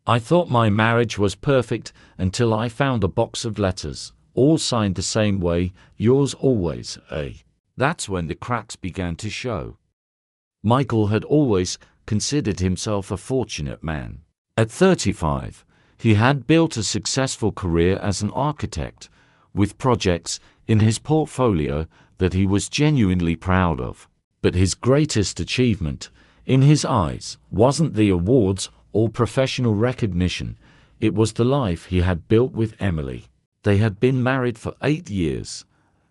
I thought my marriage was perfect until I found a box of letters, all signed the same way, yours always, A. That's when the cracks began to show. Michael had always considered himself a fortunate man. At 35, he had built a successful career as an architect, with projects in his portfolio that he was genuinely proud of. But his greatest achievement, in his eyes, wasn't the awards or professional recognition. It was the life he had built with Emily. They had been married for 8 years,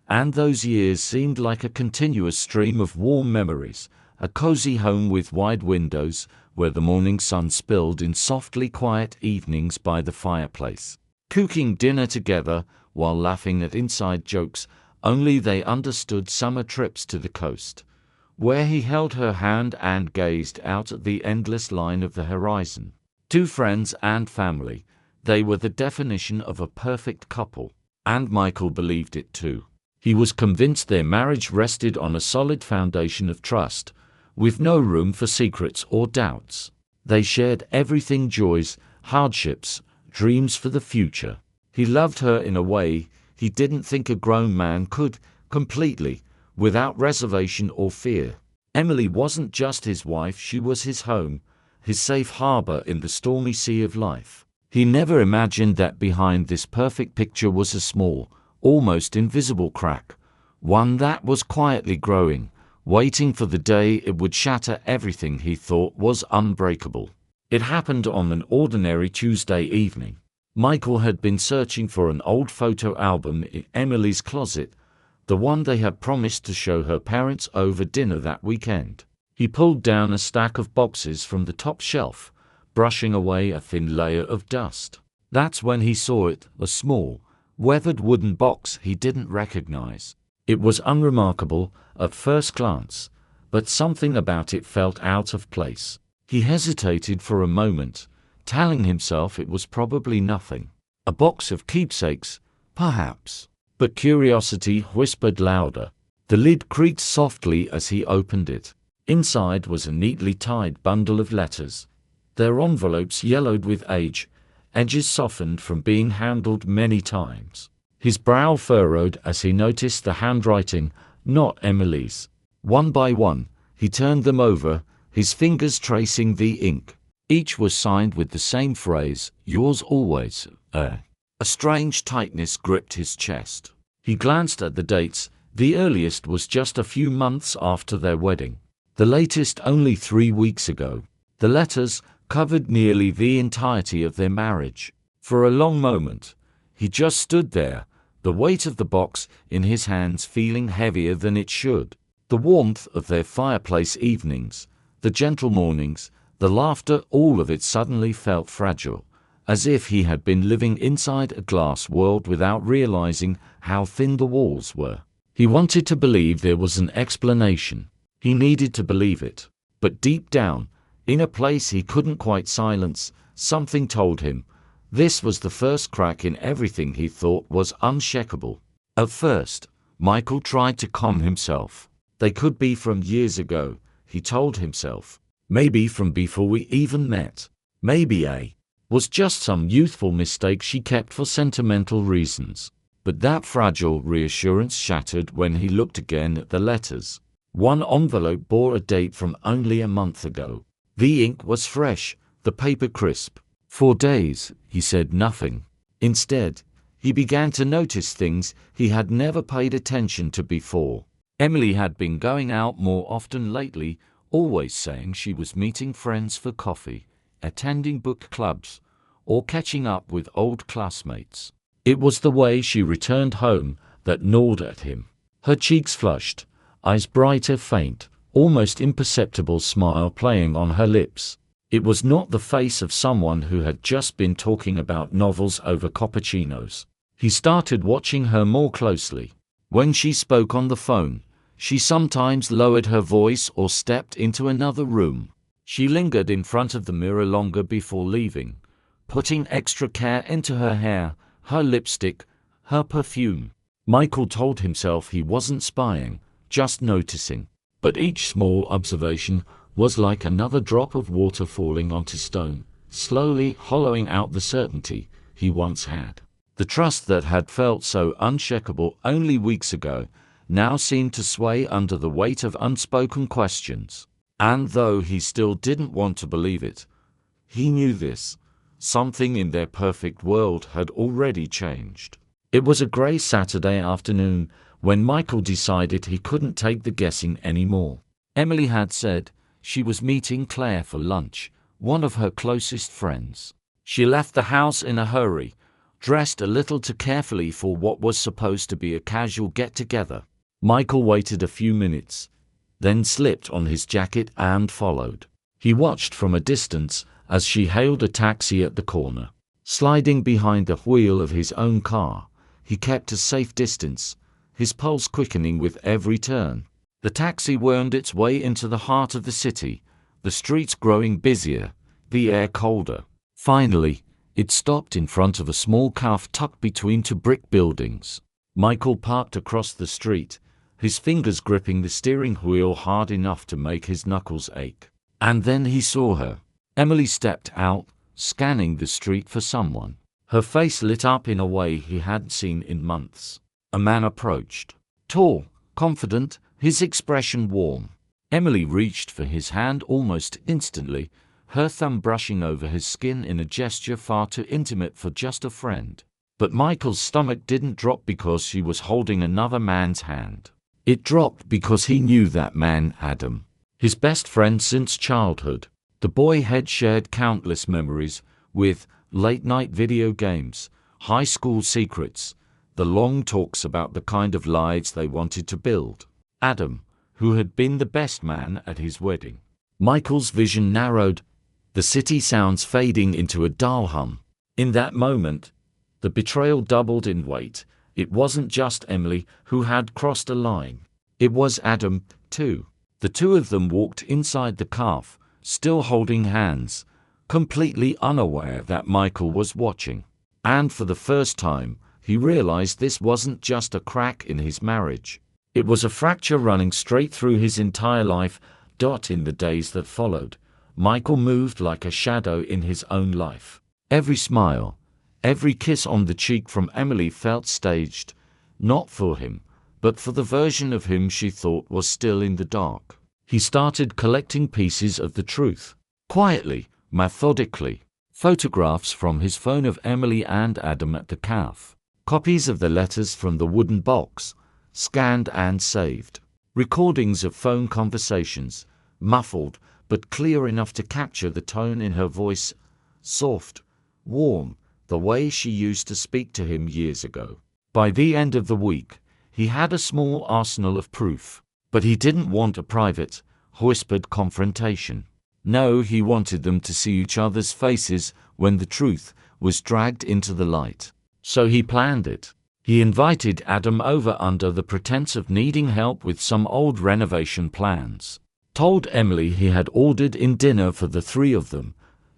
and those years seemed like a continuous stream of warm memories, a cozy home with wide windows where the morning sun spilled in softly quiet evenings by the fireplace, cooking dinner together while laughing at inside jokes only they understood, summer trips to the coast, where he held her hand and gazed out at the endless line of the horizon. To friends and family, they were the definition of a perfect couple, and Michael believed it too. He was convinced their marriage rested on a solid foundation of trust, with no room for secrets or doubts. They shared everything: joys, hardships, dreams for the future. He loved her in a way he didn't think a grown man could, completely, without reservation or fear. Emily wasn't just his wife, she was his home, his safe harbor in the stormy sea of life. He never imagined that behind this perfect picture was a small, almost invisible crack, one that was quietly growing, waiting for the day it would shatter everything he thought was unbreakable. It happened on an ordinary Tuesday evening. Michael had been searching for an old photo album in Emily's closet, the one they had promised to show her parents over dinner that weekend. He pulled down a stack of boxes from the top shelf, brushing away a thin layer of dust. That's when he saw it, a small, weathered wooden box he didn't recognize. It was unremarkable at first glance, but something about it felt out of place. He hesitated for a moment, telling himself it was probably nothing. A box of keepsakes, perhaps. But curiosity whispered louder. The lid creaked softly as he opened it. Inside was a neatly tied bundle of letters, their envelopes yellowed with age, edges softened from being handled many times. His brow furrowed as he noticed the handwriting, not Emily's. One by one, he turned them over, his fingers tracing the ink. Each was signed with the same phrase, yours always, A strange tightness gripped his chest. He glanced at the dates. The earliest was just a few months after their wedding, the latest only 3 weeks ago. The letters covered nearly the entirety of their marriage. For a long moment, he just stood there, the weight of the box in his hands feeling heavier than it should. The warmth of their fireplace evenings, the gentle mornings, the laughter, all of it suddenly felt fragile, as if he had been living inside a glass world without realizing how thin the walls were. He wanted to believe there was an explanation. He needed to believe it. But deep down, in a place he couldn't quite silence, something told him this was the first crack in everything he thought was unshakable. At first, Michael tried to calm himself. They could be from years ago, he told himself. Maybe from before we even met. Maybe A was just some youthful mistake she kept for sentimental reasons. But that fragile reassurance shattered when he looked again at the letters. One envelope bore a date from only a month ago. The ink was fresh, the paper crisp. For days, he said nothing. Instead, he began to notice things he had never paid attention to before. Emily had been going out more often lately, always saying she was meeting friends for coffee, attending book clubs, or catching up with old classmates. It was the way she returned home that gnawed at him. Her cheeks flushed, eyes bright, a faint, almost imperceptible smile playing on her lips. It was not the face of someone who had just been talking about novels over cappuccinos. He started watching her more closely. When she spoke on the phone, she sometimes lowered her voice or stepped into another room. She lingered in front of the mirror longer before leaving, putting extra care into her hair, her lipstick, her perfume. Michael told himself he wasn't spying, just noticing. But each small observation was like another drop of water falling onto stone, slowly hollowing out the certainty he once had. The trust that had felt so unshakable only weeks ago now seemed to sway under the weight of unspoken questions. And though he still didn't want to believe it, he knew this. Something in their perfect world had already changed. It was a grey Saturday afternoon when Michael decided he couldn't take the guessing anymore. Emily had said she was meeting Claire for lunch, one of her closest friends. She left the house in a hurry, dressed a little too carefully for what was supposed to be a casual get-together. Michael waited a few minutes, then slipped on his jacket and followed. He watched from a distance as she hailed a taxi at the corner. Sliding behind the wheel of his own car, he kept a safe distance, his pulse quickening with every turn. The taxi wound its way into the heart of the city, the streets growing busier, the air colder. Finally, it stopped in front of a small cafe tucked between two brick buildings. Michael parked across the street, his fingers gripping the steering wheel hard enough to make his knuckles ache. And then he saw her. Emily stepped out, scanning the street for someone. Her face lit up in a way he hadn't seen in months. A man approached. Tall, confident, his expression warm. Emily reached for his hand almost instantly, her thumb brushing over his skin in a gesture far too intimate for just a friend. But Michael's stomach didn't drop because she was holding another man's hand. It dropped because he knew that man, Adam. His best friend since childhood. The boy had shared countless memories with late-night video games, high school secrets, the long talks about the kind of lives they wanted to build. Adam, who had been the best man at his wedding. Michael's vision narrowed, the city sounds fading into a dull hum. In that moment, the betrayal doubled in weight. It wasn't just Emily who had crossed a line. It was Adam, too. The two of them walked inside the cafe, still holding hands, completely unaware that Michael was watching. And for the first time, he realized this wasn't just a crack in his marriage. It was a fracture running straight through his entire life. In the days that followed, Michael moved like a shadow in his own life. Every smile, every kiss on the cheek from Emily felt staged, not for him, but for the version of him she thought was still in the dark. He started collecting pieces of the truth, quietly, methodically. Photographs from his phone of Emily and Adam at the cafe, copies of the letters from the wooden box, scanned and saved. Recordings of phone conversations, muffled but clear enough to capture the tone in her voice, soft, warm, the way she used to speak to him years ago. By the end of the week, he had a small arsenal of proof, but he didn't want a private, whispered confrontation. No, he wanted them to see each other's faces when the truth was dragged into the light. So he planned it. He invited Adam over under the pretense of needing help with some old renovation plans. Told Emily he had ordered in dinner for the three of them,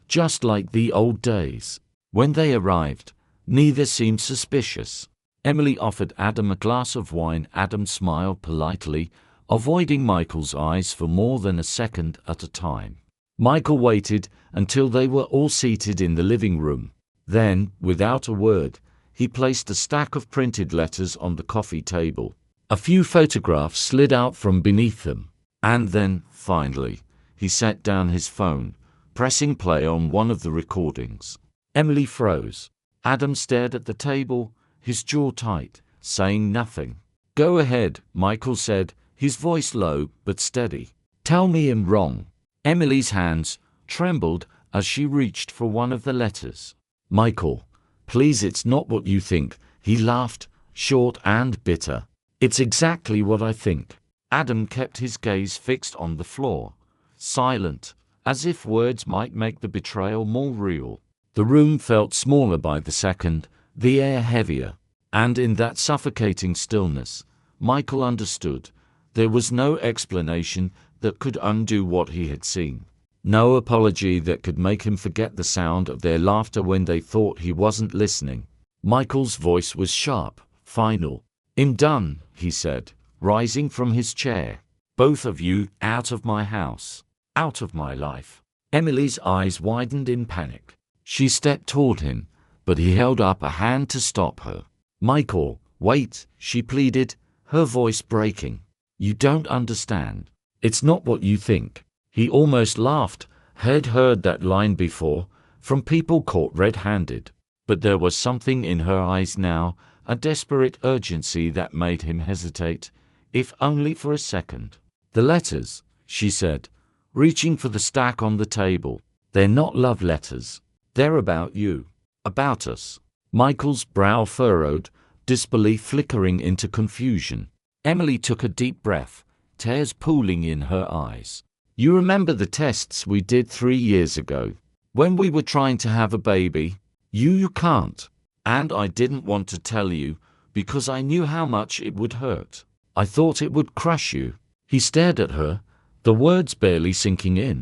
just like the old days. When they arrived, neither seemed suspicious. Emily offered Adam a glass of wine. Adam smiled politely, avoiding Michael's eyes for more than a second at a time. Michael waited until they were all seated in the living room. Then, without a word, he placed a stack of printed letters on the coffee table. A few photographs slid out from beneath them. And then, finally, he set down his phone, pressing play on one of the recordings. Emily froze. Adam stared at the table, his jaw tight, saying nothing. Go ahead, Michael said, his voice low but steady. Tell me I'm wrong. Emily's hands trembled as she reached for one of the letters. Michael, please, it's not what you think. He laughed, short and bitter. It's exactly what I think. Adam kept his gaze fixed on the floor, silent, as if words might make the betrayal more real. The room felt smaller by the second, the air heavier. And in that suffocating stillness, Michael understood. There was no explanation that could undo what he had seen. No apology that could make him forget the sound of their laughter when they thought he wasn't listening. Michael's voice was sharp, final. I'm done, he said, rising from his chair. Both of you, out of my house, out of my life. Emily's eyes widened in panic. She stepped toward him, but he held up a hand to stop her. "Michael, wait," she pleaded, her voice breaking. "You don't understand. It's not what you think." He almost laughed. Had heard that line before, from people caught red-handed. But there was something in her eyes now, a desperate urgency that made him hesitate, if only for a second. "The letters," she said, reaching for the stack on the table. "They're not love letters. They're about you. About us." Michael's brow furrowed, disbelief flickering into confusion. Emily took a deep breath, tears pooling in her eyes. "You remember the tests we did 3 years ago? When we were trying to have a baby? You can't. And I didn't want to tell you, because I knew how much it would hurt. I thought it would crush you." He stared at her, the words barely sinking in.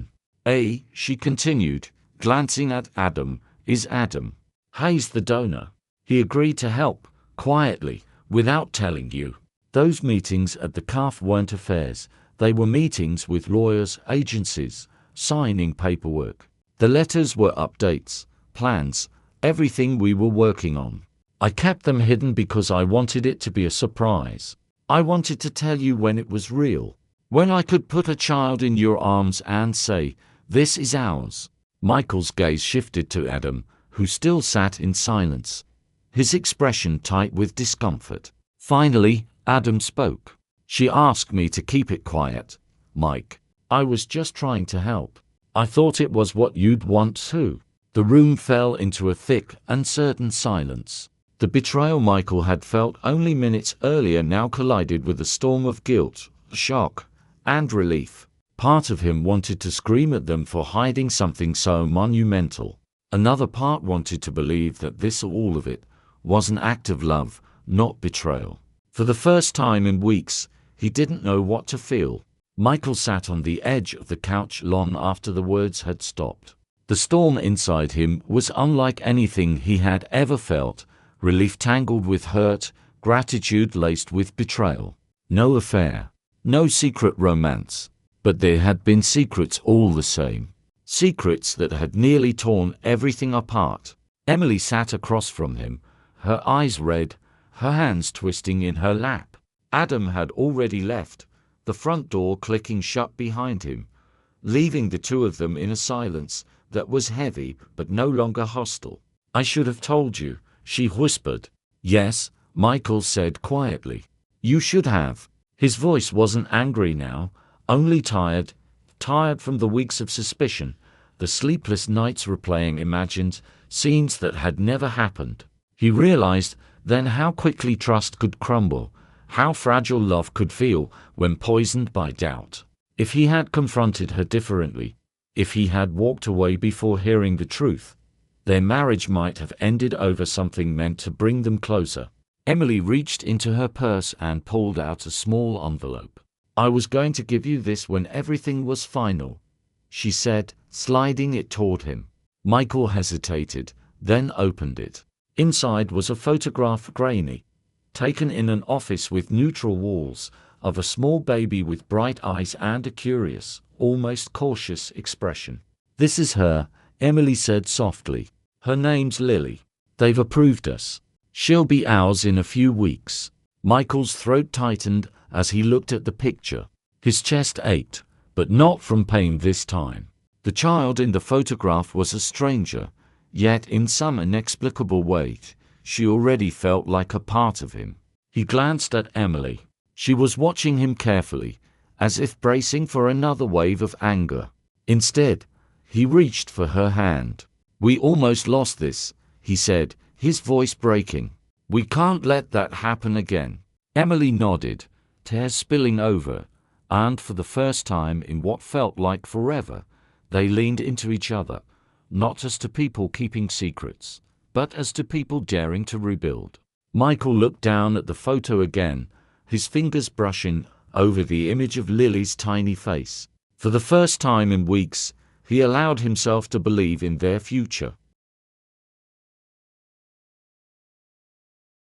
She continued, glancing at Adam. "Is Adam Hayes the donor? He agreed to help, quietly, without telling you. Those meetings at the CAF weren't affairs. They were meetings with lawyers, agencies, signing paperwork. The letters were updates, plans, everything we were working on. I kept them hidden because I wanted it to be a surprise. I wanted to tell you when it was real. When I could put a child in your arms and say, 'This is ours.'" Michael's gaze shifted to Adam, who still sat in silence, his expression tight with discomfort. Finally, Adam spoke. "She asked me to keep it quiet, Mike. I was just trying to help. I thought it was what you'd want too." The room fell into a thick, uncertain silence. The betrayal Michael had felt only minutes earlier now collided with a storm of guilt, shock, and relief. Part of him wanted to scream at them for hiding something so monumental. Another part wanted to believe that all of it, was an act of love, not betrayal. For the first time in weeks, he didn't know what to feel. Michael sat on the edge of the couch long after the words had stopped. The storm inside him was unlike anything he had ever felt, relief tangled with hurt, gratitude laced with betrayal. No affair, no secret romance, but there had been secrets all the same. Secrets that had nearly torn everything apart. Emily sat across from him, her eyes red, her hands twisting in her lap. Adam had already left, the front door clicking shut behind him, leaving the two of them in a silence that was heavy but no longer hostile. "I should have told you," she whispered. "Yes," Michael said quietly. "You should have." His voice wasn't angry now, only tired from the weeks of suspicion, the sleepless nights replaying imagined scenes that had never happened. He realized then how quickly trust could crumble, how fragile love could feel when poisoned by doubt. If he had confronted her differently, if he had walked away before hearing the truth, their marriage might have ended over something meant to bring them closer. Emily reached into her purse and pulled out a small envelope. "I was going to give you this when everything was final," she said, sliding it toward him. Michael hesitated, then opened it. Inside was a photograph, grainy, taken in an office with neutral walls, of a small baby with bright eyes and a curious, almost cautious expression. "This is her," Emily said softly. "Her name's Lily. They've approved us. She'll be ours in a few weeks." Michael's throat tightened as he looked at the picture. His chest ached, but not from pain this time. The child in the photograph was a stranger, yet in some inexplicable way, she already felt like a part of him. He glanced at Emily. She was watching him carefully, as if bracing for another wave of anger. Instead, he reached for her hand. "We almost lost this," he said, his voice breaking. "We can't let that happen again." Emily nodded, tears spilling over, and for the first time in what felt like forever, they leaned into each other, not as to people keeping secrets, but as to people daring to rebuild. Michael looked down at the photo again, his fingers brushing over the image of Lily's tiny face. For the first time in weeks, he allowed himself to believe in their future.